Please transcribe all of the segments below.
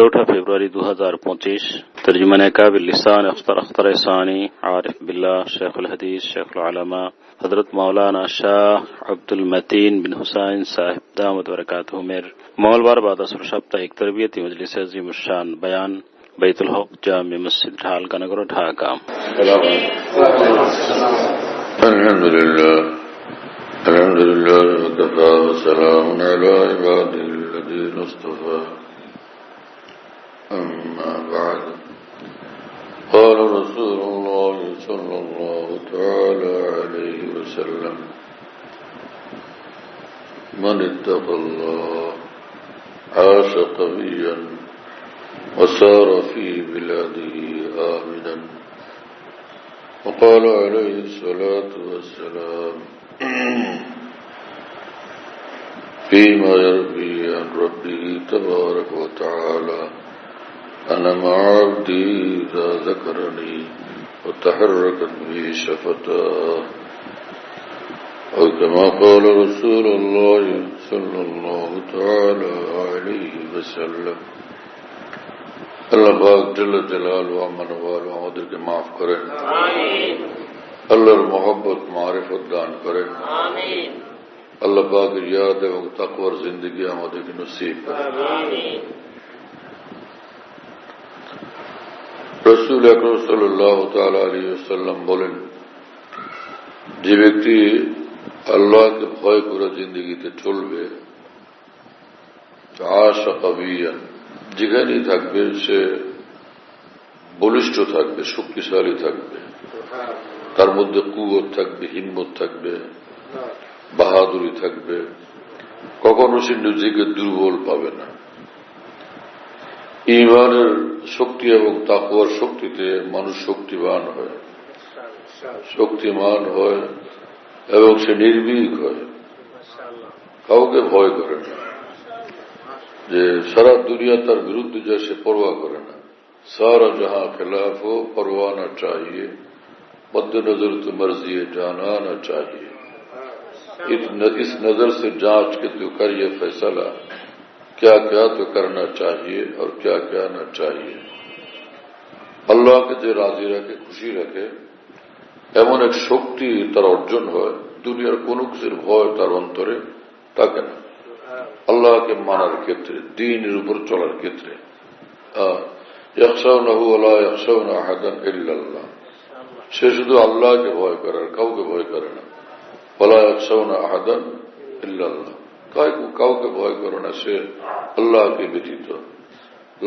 چوتھا فروری 2025 ترجمہ کابل لسان اختر ثانی عارف باللہ شیخ الحدیث شیخ العلماء حضرت مولانا شاہ عبد المتین بن حسین صاحب دامت برکاتہ میر مولوار بعد اثر ساپتاہک تربیتی مجلس عظیم الشان بیان بیت الحق جامع مسجد ڈھال کا نگر ڈھاکہ. الحمد لله وكفى وسلام على عباده الذين اصطفى. أما بعد قال رسول الله صلى الله تعالى عليه وسلم من اتقى الله عاش قويا وسار في بلاده آمنا. وقال عليه الصلاة والسلام فيما يروي عن ربه تبارك وتعالى أنا مع عبدي إذا ذكرني وتحركت به شفتاه، أو كما قال رسول الله صلى الله تعالى عليه وسلم. اللہ پاک جل جلالہ امن والو ہمارے کے معاف کریں، اللہ محبت معرفت دان کریں، اللہ پاک یاد و تقوی اور زندگی ہمارے کی نصیب کریں. رسول اکرم صلی اللہ تعالی علیہ وسلم بولیں যে ব্যক্তি আল্লাহকে ভয় করে জিন্দগিতে চলবে আশা কাবিয়ান, যেখানেই থাকবে সে বলিষ্ঠ থাকবে, শক্তিশালী থাকবে, তার মধ্যে কুওয়াত থাকবে, হিম্মত থাকবে, বাহাদুরি থাকবে, কখনো সে নিজেকে দুর্বল পাবে না. ঈমানের শক্তি এবং তাকওয়ার শক্তিতে মানুষ শক্তিমান হয়, শক্তিমান হয় এবং সে নির্ভীক হয়, কাউকে ভয় করে না, যে সারা দুনিয়া তার বিরুদ্ধে যায় সে পরোয়া করে না. সারা জাহাঁ খেলাফ হো পরোয়া না চাহিয়ে, مد نظر تو مرضی جانا نہ چاہیے. اس نظر سے جانچ کے تو کر یہ فیصلہ کیا کیا تو کرنا چاہیے اور کیا کیا نہ چاہیے. আল্লাহ কে যে রাজি রাখে, খুশি রাখে, এমন এক শক্তি তার অর্জন হয়, দুনিয়ার কোনো কিছুর ভয় তার অন্তরে থাকে না. আল্লাহকে মানার ক্ষেত্রে, দ্বীনের উপর চলার ক্ষেত্রে ইয়াখশাউনাহু ওয়া লা ইয়াখশাউনা আহাদান ইল্লাল্লাহ, সে শুধু আল্লাহকে ভয় করে আর কাউকে ভয় করে না. ওয়ালা ইয়াখশাউনা আহাদান ইল্লাল্লাহ, কাউকে ভয় করে না সে আল্লাহকে ব্যতীত.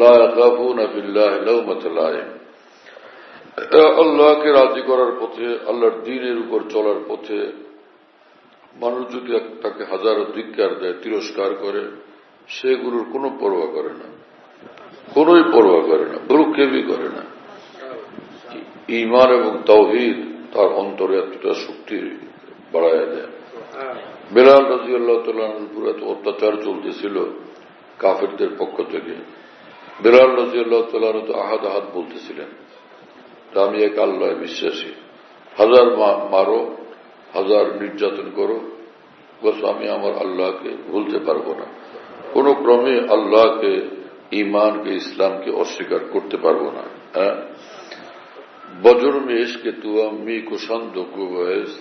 লা ইয়াখাফুনা ফিল্লাহি লাওমাতা লাইম, আল্লাহকে রাজি করার পথে, আল্লাহর দ্বীনের উপর চলার পথে মানুষ যদি তাকে হাজারো ধিক্কার দেয়, তিরস্কার করে, সেগুলোর কোনো পরোয়া করে না, কোনোই পরোয়া করে না, ভ্রুক্ষেপই করে না. ঈমান এবং তাওহীদ তার অন্তরে এতটা শক্তি বাড়ায় দেয়. বেলাল রাদিয়াল্লাহু তাআলা আনহুর উপর এত অত্যাচার চলতেছিল কাফেরদের পক্ষ থেকে. বেলাল রাদিয়াল্লাহু তাআলা আনহু তো আহাদ আহাদ বলতেছিলেন, আমি এক আল্লাহে বিশ্বাসী, হাজার মারো, হাজার নির্যাতন করো, বস আমি আমার আল্লাহকে ভুলতে পারবো না, কোন ক্রমে আল্লাহকে, ঈমানকে, ইসলামকে অস্বীকার করতে পারবো না. হ্যাঁ, বজর में इश्क तू अम्मी कुशंद को वैस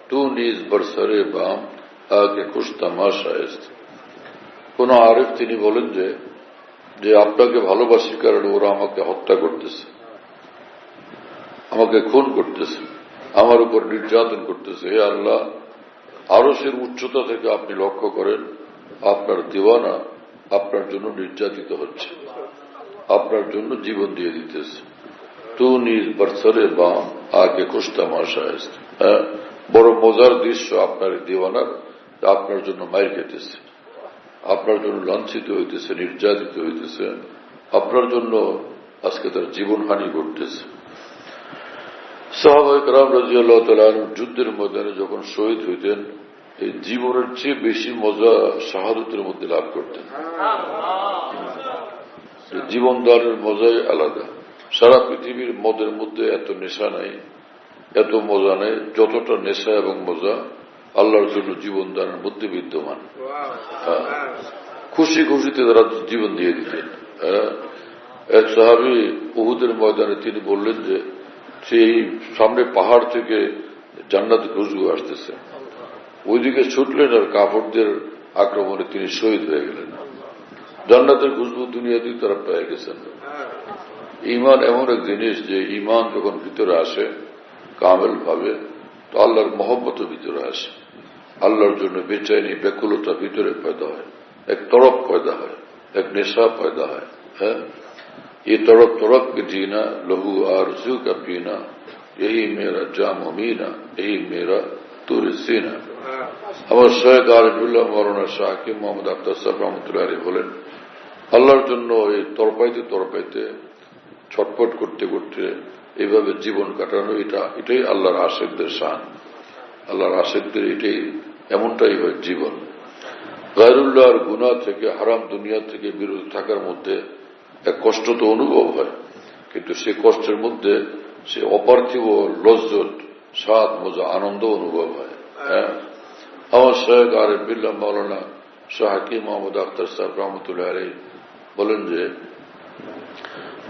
तू नीज बरसरे बाम आके खुश तमाशा est. কোন আরিফ তিনি বলেন যে আপনাকে ভালোবাসি কারণে ওরা আমাকে হত্যা করতেছে, আমাকে খুন করতেছে, আমার উপর নির্যাতন করতেছে. হে আল্লাহ, আরশের উচ্চতা থেকে আপনি লক্ষ্য করেন আপনার দিওয়ানা আপনার জন্য নির্যাতিত হচ্ছে, আপনার জন্য জীবন দিয়ে দিতেছে. তু নিজ বরসরে বাম আগে খুশ তামাশা est. বড় মজার দৃশ্য আপনার দিওয়ানার, আপনার জন্য মাইর খেতেছে, আপনার জন্য লাঞ্ছিত হইতেছে, নির্যাতিত হইতেছে, আপনার জন্য আজকে তার জীবনহানি ঘটতেছে. সাহাবায়ে কেরাম রাদিয়াল্লাহু তাআলা আনহুম যুদ্ধের ময়দানে যখন শহীদ হইতেন, এই জীবনের চেয়ে বেশি মজা শাহাদাতের মধ্যে লাভ করতেন. জীবন দানের মজাই আলাদা. সারা পৃথিবীর মদের মধ্যে এত নেশা নাই, এত মজা নেই যতটা নেশা এবং মজা আল্লাহর জন্য জীবন দানের মধ্যে বিদ্যমান. খুশি খুশিতে তারা জীবন দিয়ে দিতেন. এক সাহাবী উহুদের ময়দানে তিনি বললেন যে সেই সামনে পাহাড় থেকে জান্নাত খুশবু আসতেছে, ওইদিকে ছুটলেন আর কাফেরদের আক্রমণে তিনি শহীদ হয়ে গেলেন। জান্নাতের খুশবু দুনিয়াতেই তারা পেয়ে গেছেন। ঈমান এমন এক জিনিস যে ঈমান যখন ভিতরে আসে কামেল ভাবে, তো আল্লাহর মহব্বতও ভিতরে আসে, আল্লাহর জন্য বেচাইনি ব্যাকুলতা ভিতরে পয়দা হয়, এক তরফ পয়দা হয়, এক নেশা পয়দা হয়। হ্যাঁ, ये तड़प तड़प के जीना लहू आरज़ू का पीना, यही मेरा जाम मीना, यही मेरा तुर सीना। আমার শেখ আরিফুল্লাহ মৌলানা শাহ হাকিম মোহাম্মদ আখতার সাহেব রহমতুল্লাহ আলাইহি বলেন, আল্লাহর জন্য এই তরপাইতে তরপাইতে ছটফট করতে করতে এইভাবে জীবন কাটানো, এটাই আল্লাহর আশেকদের শান। আল্লাহর আশেকদের এটাই এমনটাই হয় জীবন। গায়রুল্লাহর গুনাহ থেকে, হারাম দুনিয়া থেকে বিরত থাকার মধ্যে এক কষ্ট তো অনুভব হয়, কিন্তু সে কষ্টের মধ্যে সে অপার্থিব লজ্জত, স্বাদ, মজা, আনন্দ অনুভব হয়। হ্যাঁ, আমার শেখ আরিফ বিল্লাহ মৌলানা শাহ হাকিম মোহাম্মদ আখতার সাহেব রহমতুল্লাহ আলাইহি বলেন যে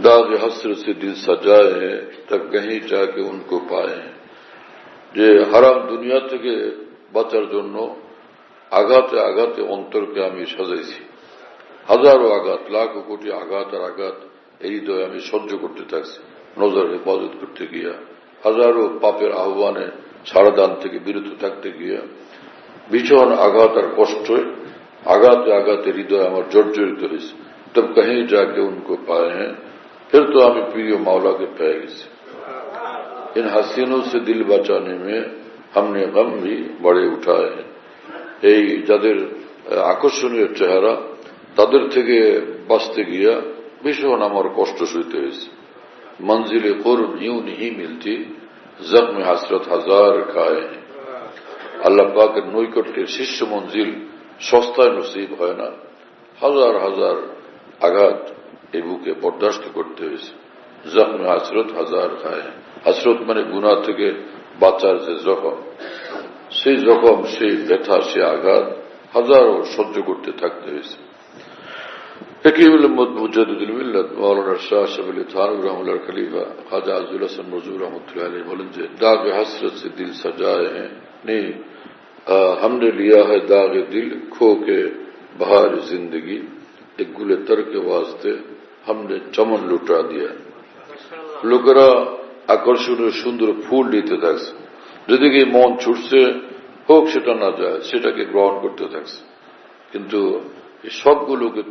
दाग हसरत से दिल सजाए हैं तब कहीं जाके उनको पाए हैं, যে হারাম দুনিয়া থেকে বাঁচার জন্য আঘাতে আঘাতে অন্তরকে আমি সাজাইছি, হাজারো আঘাত, লাখো কোটি আঘাত আর আঘাত এই হৃদয়ে আমি সহ্য করতে থাকছি নজর হেফাজত করতে গিয়া, হাজারো পাপের আহ্বানে সারাদান থেকে বিরত থাকতে গিয়া ভীষণ আঘাত আর কষ্ট, আঘাতে আঘাতে হৃদয় আমার জর্জরিত হয়েছে। তব কहीं जाके उनको पाए हैं, फिर तो আমি প্রিয় মাওলাকে পেয়ে গেছি। इन हसीनों से दिल बचाने में हमने गम भी बड़े उठाए हैं, এই যাদের আকর্ষণীয় চেহারা তাদের থেকে বাঁচতে গিয়া ভীষণ আমার কষ্ট সইতে হয়েছে। মঞ্জিলে কুরব ইউं नहीं मिलती, जख्म हसरत हजार खाए हैं। আল্লাহ পাকের নৈকট্যের শীর্ষ মঞ্জিল সস্তায় নসিব হয় না, হাজার হাজার আঘাত এই বুকে বরদাস্ত করতে হয়েছে। জখম হাসরত হাজার খায়, হাসরত মানে গুনাহ থেকে বাঁচার যে জখম, সেই জখম, সেই ব্যথা, সে আঘাত হাজারো সহ্য করতে থাকতে হয়েছে। মুজাদ্দিদুল মিল্লাত মাওলানা শাহ আশরাফ আলী থানভী রহমাতুল্লাহ খলিফা খাজা আজুল হাসান নজরুল রহমতুল্লাহ আলাইহি বলেন যে दाग हसरत से दिल सजाए हैं, नहीं हमने लिया है दाग दिल खो के बहार जिंदगी, एक गुले तर के वास्ते हमने चमन लुटा दिया। লোকেরা আকর্ষণীয় সুন্দর ফুল দিতে থাকছে, যেদিকে মন ছুটছে হোক সেটা না যায়, সেটাকে গ্রহণ করতে থাকছে, কিন্তু এই সবগুলোকে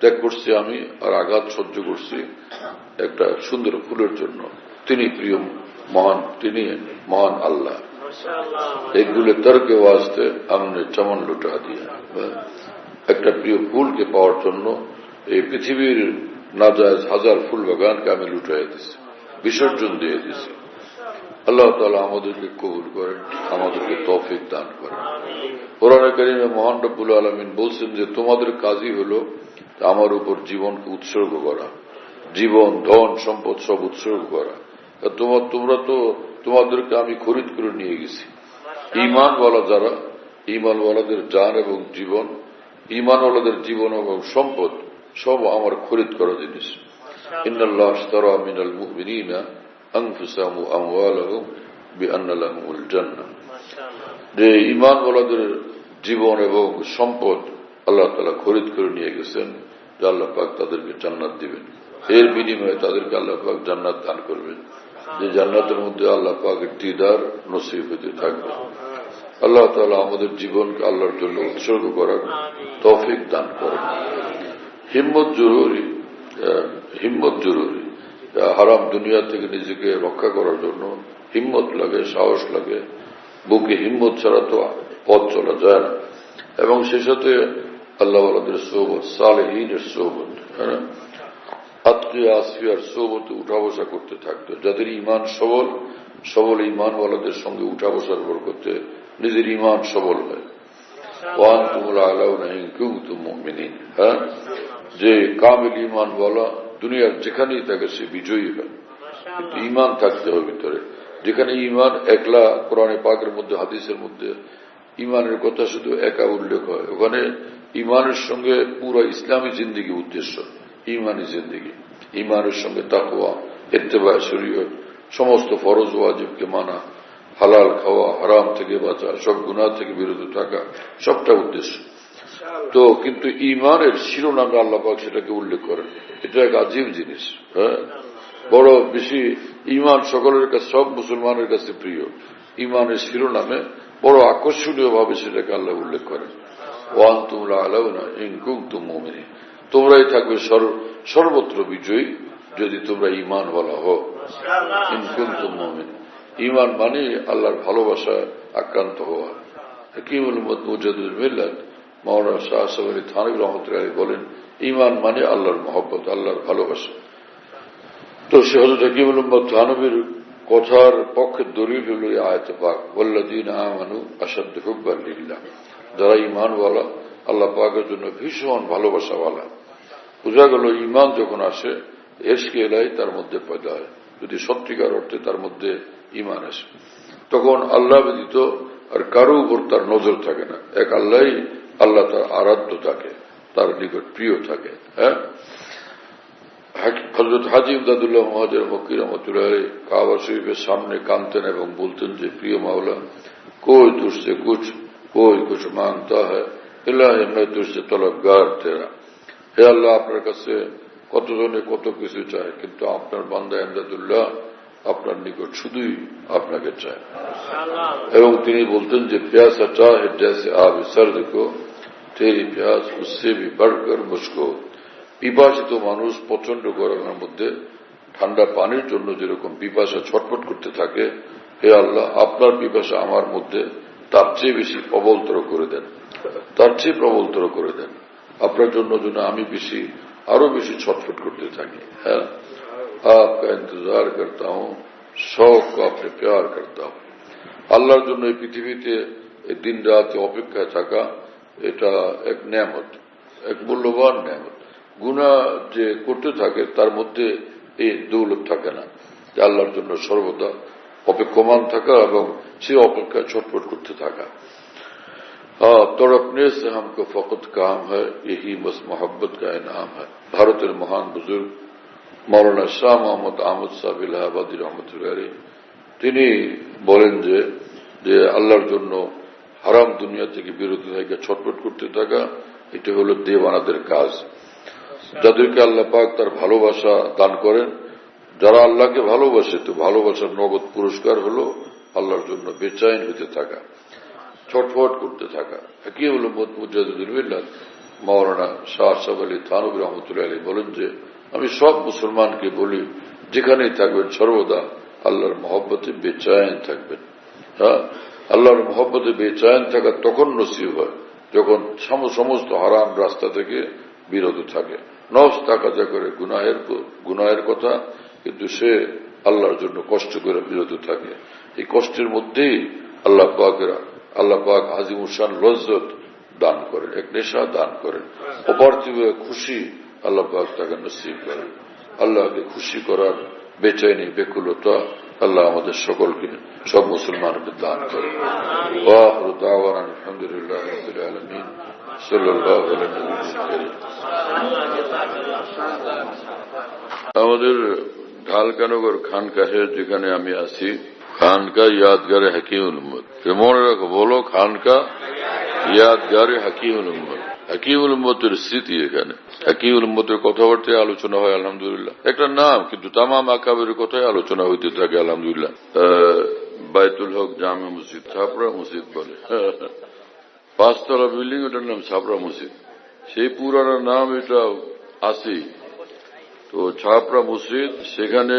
ত্যাগ করছি আমি, আর আঘাত সহ্য করছি একটা সুন্দর ফুলের জন্য। তিনি প্রিয় মহান, তিনি মহান আল্লাহ। এগুলো তর্কে ওয়াস্তে আমনে চমন লুটা দিয়া, একটা প্রিয় ফুলকে পাওয়ার জন্য এই পৃথিবীর নাজায়েজ হাজার ফুল বাগানকে আমি লুটাই দিছি, বিসর্জন দিয়ে দিছি। আল্লাহ তাআলা আমাদেরকে কবুল করেন, আমাদেরকে তৌফিক দান করেন। কোরআনে কারীমে মহান রব্বুল আলামিন বলছেন যে তোমাদের কাজই হলো আমার উপর জীবনকে উৎসর্গ করা, জীবন, ধন, সম্পদ সব উৎসর্গ করা। তোমরা তো, তোমাদেরকে আমি খরিদ করে নিয়ে গেছি। ঈমানওয়ালা যারা, ঈমানওয়ালাদের জান এবং জীবন, ঈমানওয়ালাদের জীবন এবং সম্পদ সব আমার খরিদ করা জিনিস। ইন্নাল্লাহ আশতারা মিনাল মুমিনিনা আনফুসাহুম ওয়া আমওয়ালাহুম বিআন্না লাহুমুল জান্নাহ, যে ঈমানওয়ালাদের জীবন এবং সম্পদ আল্লাহ তাআলা খরিদ করে নিয়ে গেছেন, যে আল্লাহ পাক তাদেরকে জান্নাত দিবেন, এর বিনিময়ে তাদেরকে আল্লাহ পাক জান্নাত দান করবেন, যে জান্নাতের মধ্যে আল্লাহ পাকের দিদার নসিব হতে থাকবে। আল্লাহ তাআলা আমাদের জীবনকে আল্লাহর জন্য উৎসর্গ করার তৌফিক দান করেন। হিম্মত জরুরি, হিম্মত জরুরি। হারাম দুনিয়া থেকে নিজেকে রক্ষা করার জন্য হিম্মত লাগে, সাহস লাগে। বুকে হিম্মত ছাড়া তো পথ চলা যায় না। এবং সে সাথে আল্লাহ ওয়ালাদের সোহবত, সালেহীনের সোহবত, হ্যাঁ, আতকিয়া আসফিয়ার সোহবতে উঠা বসা করতে থাকতো। যাদের ঈমান সবল, সবল ঈমানওয়ালাদের সঙ্গে উঠা বসার বরকতে নিজের ঈমান সবল হয়। ওয়ান্তুমুল আ'লাউনা ইন কুনতুম মুমিনিন, হ্যাঁ, যে কামিল ঈমানওয়ালা দুনিয়ার যেখানেই থাকে সে বিজয়ী হয়, কিন্তু ঈমান থাকতে হবে ভিতরে। যেখানে ঈমান একলা, কোরআনে পাকের মধ্যে, হাদিসের মধ্যে ঈমানের কথা শুধু একা উল্লেখ হয়, ওখানে ঈমানের সঙ্গে পুরো ইসলামী জিন্দেগি উদ্দেশ্য, ঈমানি জিন্দেগি। ইমানের সঙ্গে তাকওয়া, ইত্তেবা শরীয়ত, সমস্ত ফরজ ওয়াজিবকে মানা, হালাল খাওয়া, হারাম থেকে বাঁচা, সব গুনাহ থেকে বিরত থাকা, সবটা উদ্দেশ্য। তো কিন্তু ইমানের শিরোনামে আল্লাহ পাক সেটাকে উল্লেখ করেন। এটা এক আজীব জিনিস। হ্যাঁ, বড় বেশি ইমান সকলের কাছে, সব মুসলমানের কাছে প্রিয়। ইমানের শিরোনামে বড় আকর্ষণীয় ভাবে সেটাকে আল্লাহ উল্লেখ করেন। ওয়ান তোমরা আলাউনা ইন কুনতুম মুমিনিন, তোমরাই থাকবে সর্বত্র বিজয়ী যদি তোমরা ইমান বলা হও। ইন কুনতুম মুমিনিন, ইমান মানে আল্লাহর ভালোবাসা আক্রান্ত হওয়া। হাকিমুল উম্মত মুজাদ্দিদুল মিল্লাত মাওলানা শাহ আশরাফ আলী থানভী রাহমাতুল্লাহ আলাইহি বলেন, ইমান মানে আল্লাহর মহব্বত, আল্লাহর ভালোবাসা। তো সে হযরত হাকিমুল উম্মত থানভীর কথার পক্ষে দলিল হল এই আয়াতে পাক, ওয়াল্লাযীনা আমানু আশাদ্দু হুব্বান লিল্লাহ, যারা ঈমানওয়ালা আল্লাহ পাকের জন্য ভীষণ ভালোবাসাওয়ালা। বোঝা গেল ঈমান যখন আসে ইশকে ইলাহি তার মধ্যে পয়দা হয়, যদি সত্যিকার অর্থে তার মধ্যে ঈমান আসে, তখন আল্লাহ ব্যতীত আর কারো উপর তার নজর থাকে না। এক আল্লাহই, আল্লাহ তার আরাধ্য থাকে, তার নিকট প্রিয় থাকে। হ্যাঁ, হযরত হাজী ইমদাদুল্লাহ মুহাজির মক্কি রাহমাতুল্লাহ আলাইহি কাবা শরীফের সামনে কাঁদতেন এবং বলতেন যে, প্রিয় মাওলা, কোই তুঝসে কুছ মাংতা হ্যায়, ইলাহি मैं तुझसे तलबगार तेरा। হে আল্লাহ, আপনার কাছে কতজনে কত কিছু চায়, কিন্তু আপনার বান্দা ইমদাদুল্লাহ আপনার নিকট শুধুই আপনাকে চায়। এবং তিনি বলতেন যে, প্যাসা চাহে জैसे आब सर्द को तेरी प्यास उससे भी बढ़कर मुझको। পিপাসিত মানুষ প্রচন্ড গরমের মধ্যে ঠান্ডা পানির জন্য যেরকম পিপাসা ছটফট করতে থাকে, হে আল্লাহ, আপনার পিপাসা আমার মধ্যে তার চেয়ে বেশি প্রবলতর করে দেন, তার চেয়ে প্রবলতর করে দেন। আপনার জন্য যেন আমি আরো বেশি ছটফট করতে থাকি। হ্যাঁ, आपका इंतजार करता हूं, शौक को अपने प्यार करता हूं। আল্লাহর জন্য এই পৃথিবীতে দিন রাত অপেক্ষায় থাকা, এটা এক নেয়ামত, এক মূল্যবান নেয়ামত। গুনাহ যে করতে থাকে তার মধ্যে এই দৌলত থাকে না, যে আল্লাহর জন্য সর্বদা অপেক্ষমান থাকা এবং সে অপেক্ষায় ছটফট করতে থাকা। তড়পনে সে हमको फकत काम है, यही बस मोहब्बत का इनाम है। ভারতের মহান বুজুর্গ মাওলানা শাহ মোহাম্মদ আহমদ সাহেব ইলাহাবাদী রহমতুল্লাহ আলাইহি তিনি বলেন যে আল্লাহর জন্য হারাম দুনিয়া থেকে বিরত থেকে ছটফট করতে থাকা, এটা হলো দেওয়ানাদের কাজ। যাদেরকে আল্লাহ পাক তার ভালোবাসা দান করেন, যারা আল্লাহকে ভালোবাসে, তো ভালোবাসার নগদ পুরস্কার হলো আল্লাহর জন্য বেচাইন হতে থাকা, ছটফট করতে থাকা। হাকিমুল উম্মত মুজাদ্দিদুল মিল্লাত মাওলানা শাহ আশরাফ আলী থানভী রাহমাতুল্লাহ আলাইহি বলেন যে, আমি সব মুসলমানকে বলি, যেখানেই থাকবেন সর্বদা আল্লাহর মহব্বতে বেচাইন থাকবেন। হ্যাঁ, আল্লাহর মহব্বতে বেচাইন থাকা তখন নসিব হয় যখন সমস্ত হারাম রাস্তা থেকে বিরত থাকে। নফস তাকাজা করে গুনাহের কথা, কিন্তু সে আল্লাহর জন্য কষ্ট করে বিরত থাকে। এই কষ্টের মধ্যেই আল্লাহ পাক আজিমুশান লজ্জত দান করেন, এক নেশা দান করেন, অপার্থিব খুশি আল্লাহ পাক তাকে নসিব করেন। আল্লাহকে খুশি করার বেচাইনি, বেকুলতা আল্লাহ আমাদের সকলকে, সব মুসলমানকে দান করেন। ওয়া আখিরু দাওয়ানা আলহামদুলিল্লাহি রাব্বিল আলামিন, সাল্লাল্লাহু আলাইহি ওয়াসাল্লাম। আমাদের ঢালকানগর খানকাহের যেখানে আমি আছি, খানকা ইয়াদগারে হাকিমুল উম্মত, মনে রাখো, বলো খানকা ইয়াদগারে হাকিমুল উম্মত। হাকিমুল উম্মতের স্মৃতি এখানে, হাকিমুল উম্মতের কথাবার্তায় আলোচনা হয় আলহামদুলিল্লাহ। একটা নাম, কিন্তু তামাম আকাবের কথাই আলোচনা হইতে থাকে আলহামদুলিল্লাহ। বাইতুল হক জামে মসজিদ, ছাপড়া মসজিদ বলে, 5 তলা বিল্ডিং, ওটার নাম ছাপড়া মসজিদ। সেই পুরানো নাম এটা আসি। তো ছাপড়া মসজিদ, সেখানে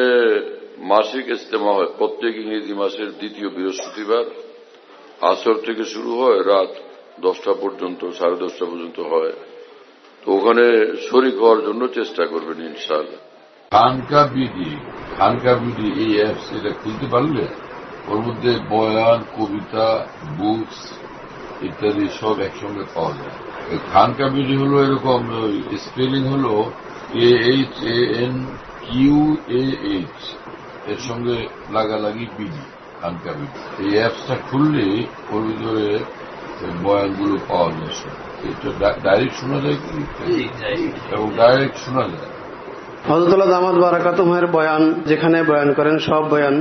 মাসিক ইজতেমা হয় প্রত্যেক ইংরেজি মাসের দ্বিতীয় বৃহস্পতিবার। আসর থেকে শুরু হয়, রাত 10টা পর্যন্ত, 10:30 পর্যন্ত হয়। তো ওখানে শরীক হওয়ার জন্য চেষ্টা করবেন ইনশাআল্লাহ। খানকা বিডি এই অ্যাপস, এটা খুলতে পারলে ওর মধ্যে বয়ান, কবিতা, বুকস ইত্যাদি সব একসঙ্গে পাওয়া যায়। খানকা বিডি হলো এরকম, স্পেলিং হলো AHANQAH, এর সঙ্গে লাগালাগি বিডি, খানকা বিডি। এই অ্যাপসটা খুললে ওর ভিতরে বয়ানগুলো পাওয়া যায়। এটা ডাইরেক্ট শোনা যায় কি, এবং ডাইরেক্ট শোনা যায়। হযরতুল্লাহ দামাত বারাকাতুহুর বয়ান যেখানে বয়ান করেন সব বয়ান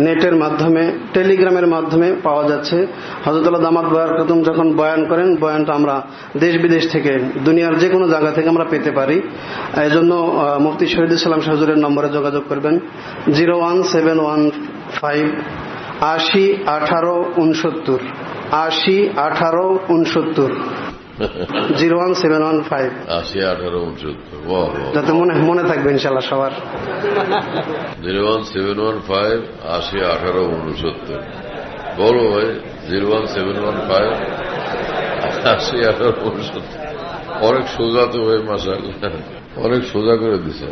নেটের মাধ্যমে, টেলিগ্রামের মাধ্যমে পাওয়া যাচ্ছে। হযরতুল্লাহ দামাত বারাকাতুহু যখন বয়ান করেন, বয়ানটা আমরা দেশ বিদেশ থেকে, দুনিয়ার যে কোনো জায়গা থেকে আমরা পেতে পারি। এই জন্য মুফতি শহীদুল ইসলাম শাহ হুজুরের নম্বরে যোগাযোগ করবেন 01715 80 18 69 80 18 69 01715 80 18 69। যাতে মনে থাকবে ইনশাআল্লাহ সবার। 01715 80 18 69। বলো ভাই, 01715 80 18 69। অনেক সোজা তো ভাই, মাশাআল্লাহ, অনেক সোজা করে দিছে।